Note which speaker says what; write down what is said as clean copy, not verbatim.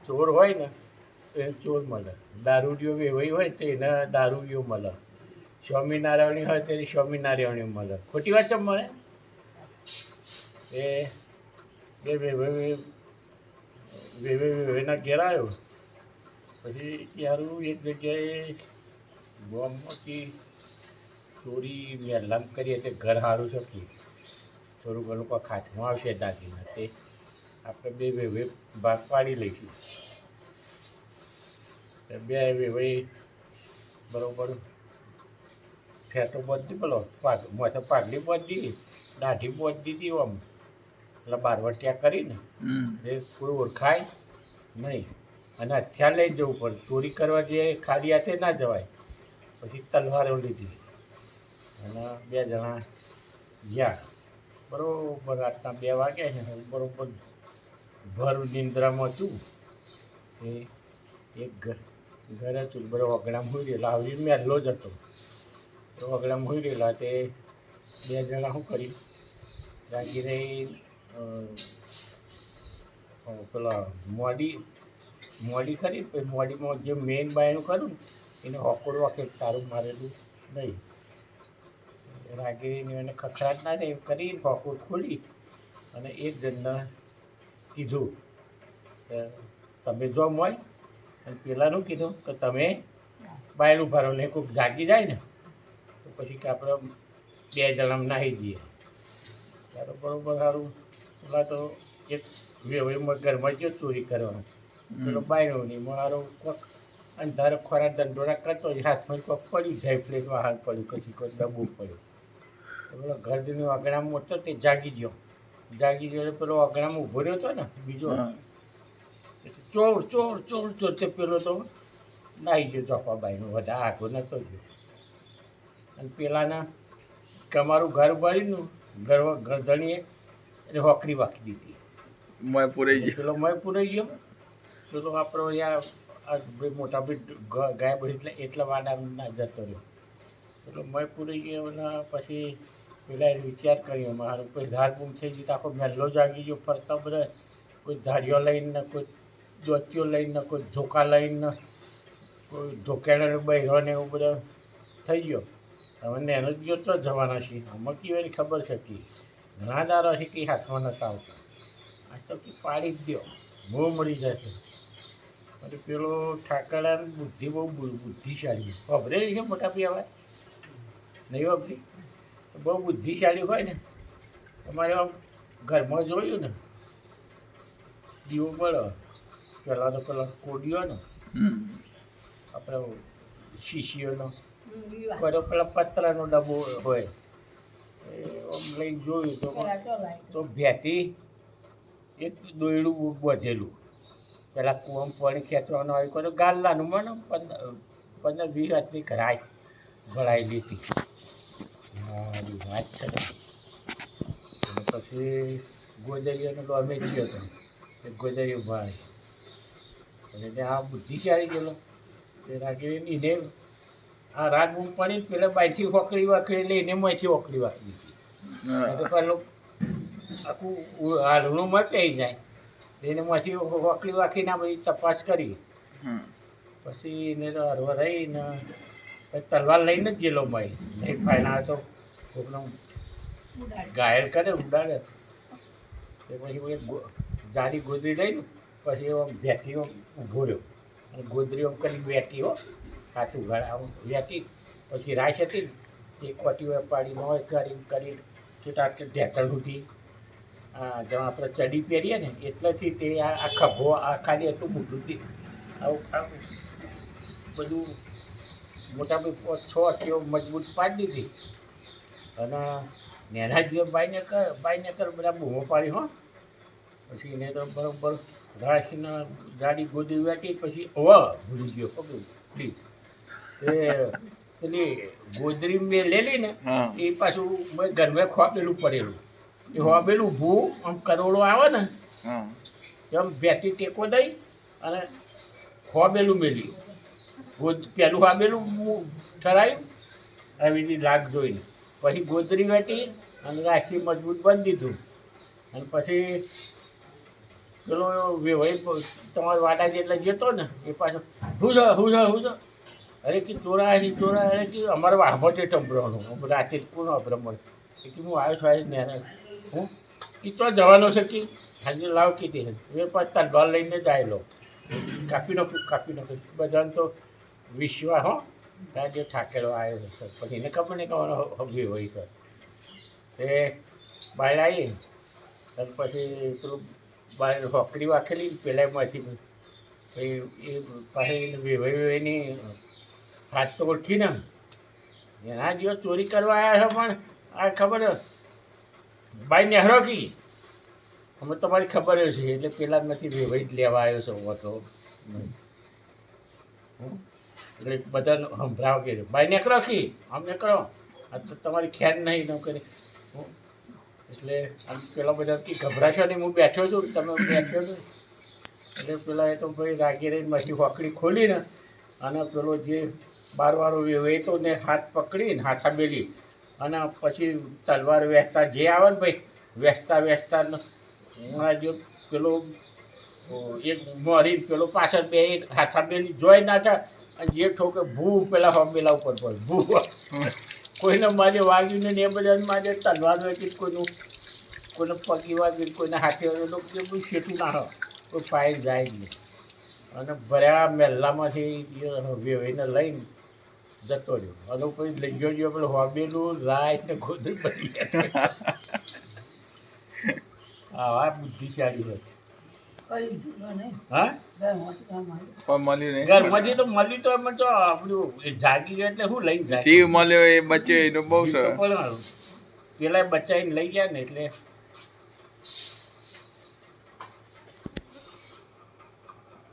Speaker 1: ચોર હોય ને તો એને ચોર મળે, દારૂડિયો વેવાઈ હોય તો એને દારૂડિયો મળે, સ્વામિનારાયણી હોય તો એને સ્વામિનારાયણી મળે. ખોટી વાત તો મળે. એ વેવાઈના ઘેર આવ્યો પછી યારું એક જગ્યાએ બોમ્બમાંથી ચોરી મેલામ કરીએ તે ઘર સારું શકીએ, થોડું ઘણું કોઈ ખાચમાં આવશે દાગીના તે આપણે બે ભાગ પાડી લઈશું. બે વેવાઈ બરાબર ફેટો બાંધી પેલો માથે પાઘડી બાંધી દાઢી બાંધી દીધી આમ એટલે બારવટિયા કરીને એ કોઈ ઓળખાય નહીં. અને હથિયાર લઈ જવું પડે, ચોરી કરવા જઈએ ખાલી હાથે ના જવાય. પછી તલવારો લીધી અને બે જણા ગયા. બરાબર રાતના 2 વાગ્યા છે, બરાબર ભર નિંદ્રામાં હતું. એ એક ઘરે હતું, બરાબર વગડામાં હોઈ રહેલા, આવી મહેલો જ હતો. તો વગડામાં હોઈ રહેલા તે 2 જણા શું કરી જાગી રહી પેલા મોડી ખરી, પછી મોડીમાં જે મેઇન બાયનું ખરું ને એને હોકડું વાંકે તારું મારેલું નહીં. રાગીરીને એને ખખડાટ ના થાય કરીને હોકું ખોલી અને એક જણને કીધું કે તમે જો હોય, અને પેલાનું કીધું કે તમે બાયલું ભરો ને કોઈક જાગી જાય ને તો પછી કે આપણે 2 જણા નાહી જઈએ. ત્યારે બરાબર સારું પેલા તો એક વેવાઈમાં ઘરમાં ગયો ચોરી કરવાનું, પેલો બાયનો નહીં મારો કોઈક અંધારો ખોરાક દંડોરા કરતો હોય, હાથમાં કોઈક પડ્યું જાય પ્લેટમાં હાથ પડ્યું, પછી કોઈ ડબ્બો પડ્યો. પેલો ઘરનું અગણામાં મોટો તે જાગી ગયો એટલે પેલો અગણામાં ઊભો રહ્યો હતો ને બીજો ચોર ચોર ચોર ચોર તે પેલો તો નાહી ગયો ચોપાબાઈનો, વધારે આગો નતો ગયો. અને પેલાના તમારું ઘર ભરીનું ગરધણીએ એટલે હોકરી વાંકી દીધી, પેલો મય પૂરાઈ ગયો. પેલો આપણો યા મોટા ભાઈ ગાય બળી એટલા વાડા ના જતો રહ્યો. પેલો મય પૂરી ગયો અને પછી પેલા વિચાર કર્યો મારું કોઈ ધાર ગુમ થઈ ગયું, આખો મહેલો જાગી ગયો. ફરતા બધા કોઈ ધારીઓ લઈને, કોઈ દોતીઓ લઈને, કોઈ ધોકા લઈને, કોઈ ધોકાણે બહેરો ને એવું બધા થઈ ગયો. હવે નેનો ગયો તો જવાના છીએ, આમાં કહેવાની ખબર છે કે ઘણા દારો છે કંઈ હાથમાં નહોતા આવતા. આ તો કે પાડી જ દો, બહુ મળી જાય છે. અને પેલો ઠાકરાની બુદ્ધિ બહુ બુદ્ધિશાળી વાપરેલી છે મોટા પીવા નહીં વાપરી, બહુ બુદ્ધિશાળી હોય ને. તમારે આમ ઘરમાં જોયું ને દીવો મળે પહેલાં તો પેલા કોડીઓ ને આપણે શીશીઓનો બધો પેલા પતરાનો ડબ્બો હોય એ આમ લઈને જોયું તો ભેંસી એક દોયડું બધેલું પેલા કૂવામાં પાણી ખેંચવાનું આવી કોઈ ગાલ્લાનું મને 15-20 હાથની ઘરાય ભરાયેલી હતી. મારી વાત છે ને. અને પછી ગોદરીઓનો ડોમે થયો હતો, એ ગોદરીઓ ભાઈ અને ત્યાં આ બુદ્ધિશાળી ગયેલો તે રાગીને એને આ રાગ ઊંઘ પડી પેલા બાયથી હોકડી વાકડી એટલે એને માંથી હોકડી વાકડી દીધી. તો પેલું આખું હાલનું મત લઈ જાય એને માંથી હોકડી વાકીને આ બધી તપાસ કરી. પછી એને તો હરવા રહીને તલવાર લઈને જ ગયેલો ભાઈ નહીં ફાયના તો કોકનો ઘાયલ કરે ઉડાડે. એ પછી જાડી ગોદરી લઈને પછી ભેંસી ઊભો રહ્યો અને ગોદરી આમ કરી બેઠી હો હાથું ઘર આમ વેચી. પછી રાશ હતી એ કોટીઓ પાડીને હોય કરી છૂટા ઢેકણ સુધી જેમાં આપણે ચડી પહેરીએ ને એટલેથી તે આ ખભો આ ખાલી એટલું મોટું આવું બધું મોટા ભાઈ 6 અઠીઓ મજબૂત પાડી દીધી. અને નેના દિવસ બાઈને કર બધા બૂમો પાડી હો. પછી એને તો બરાબર રાશીને ગાડી ગોદી વેટી પછી ભૂલી ગયો પકડું પ્લીઝ એ પેલી ગોદરી મેં લેલી ને એ પાછું ઘરમાં ખોબેલું પડેલું એ હોબેલું ઊભું આમ કરોડો આવે ને એમ બેટી ટેકો દઈ અને હોબેલું મેલ્યું. પેલું હોબેલું ઠરાયું આવી રીતે લાગ જોઈને પછી ગોદરી વેટી અને રાખી મજબૂત બંધ દીધું. અને પછી પેલો વેવાઈ તમારા વાડા જેટલા જતો ને એ પાછો હું છે અરે કે ચોરા અરે કે અમારે વાહમાં છે ટંબરાનું રાતે કોણ અભ્રમણ એ કે હું આવ્યો છું આજે નેને હું કે તો જવાનો છે કે હાજી લાવ કીધી એ પાછ તલવાર લઈને જ આવેલો કાપી નાખું બધાને તો વિશ્વા હો ત્યાં જે ઠાકેલો આવ્યો છે પછી એને ખબર નહીં કહેવાનો હબી હોય સર એ બહાર આવી અને પછી પેલું બહાર હોકડી વાખેલી પેલામાંથી એ પાછી વેવાઈની હાથ તો ઓળખી ને એના જેવો ચોરી કરવા આવ્યા છે પણ આ ખબર બાઈ નેહરો કી અમે તમારી ખબર છે એટલે પેલા નથી વેવાઈ જ લેવા આવ્યો છે હું તો એટલે બધાને સંભળાવ કે બાઈ નેકરો કી આમ નેકરો આ તો તમારી ખેર નહીં ન કરી એટલે આમ પેલા બધા કે ગભરાશો નહીં હું બેઠો છું તમે બેઠો છો એટલે પેલા એ તો ભાઈ રાગી રહીને પછી હોકડી ખોલીને અને પેલો જે બારવાળો વેવાઈ તો ને હાથ પકડીને હાથા બેલી અને પછી તલવાર વેચતા જે આવે ને ભાઈ વેચતા જો પેલો એક મોરી પેલો પાછળ બે હાથા બેલી જોઈ નાખે અને જે ઠોકે ભૂ પેલા હોબેલા ઉપર પડે ભૂ કોઈને મારે વાગ્યું ને એ બધા મારે તલવાર વેચી કોઈને પગી વાગ્યું કોઈને હાથે વાગ્યું જે બધું શેઠું ના હોય કોઈ ફાઇલ જાય જ નહીં અને ભર્યા મહેલામાંથી વેવાઈને લઈને જતો રહ્યો અને પછી લઈ ગયો પેલું હોબેલું રાય ને ગોદરી બની હા બુદ્ધિશાળી હોય હા ઘરમાંથી તો મળ્યું તો એમ તો આપણું જાગી ગયો એટલે શું લઈને જાય
Speaker 2: જીવ મળ્યો એ બચ્યો એનું બહુ સરસ
Speaker 1: પેલા બચાવીને લઈ ગયા ને એટલે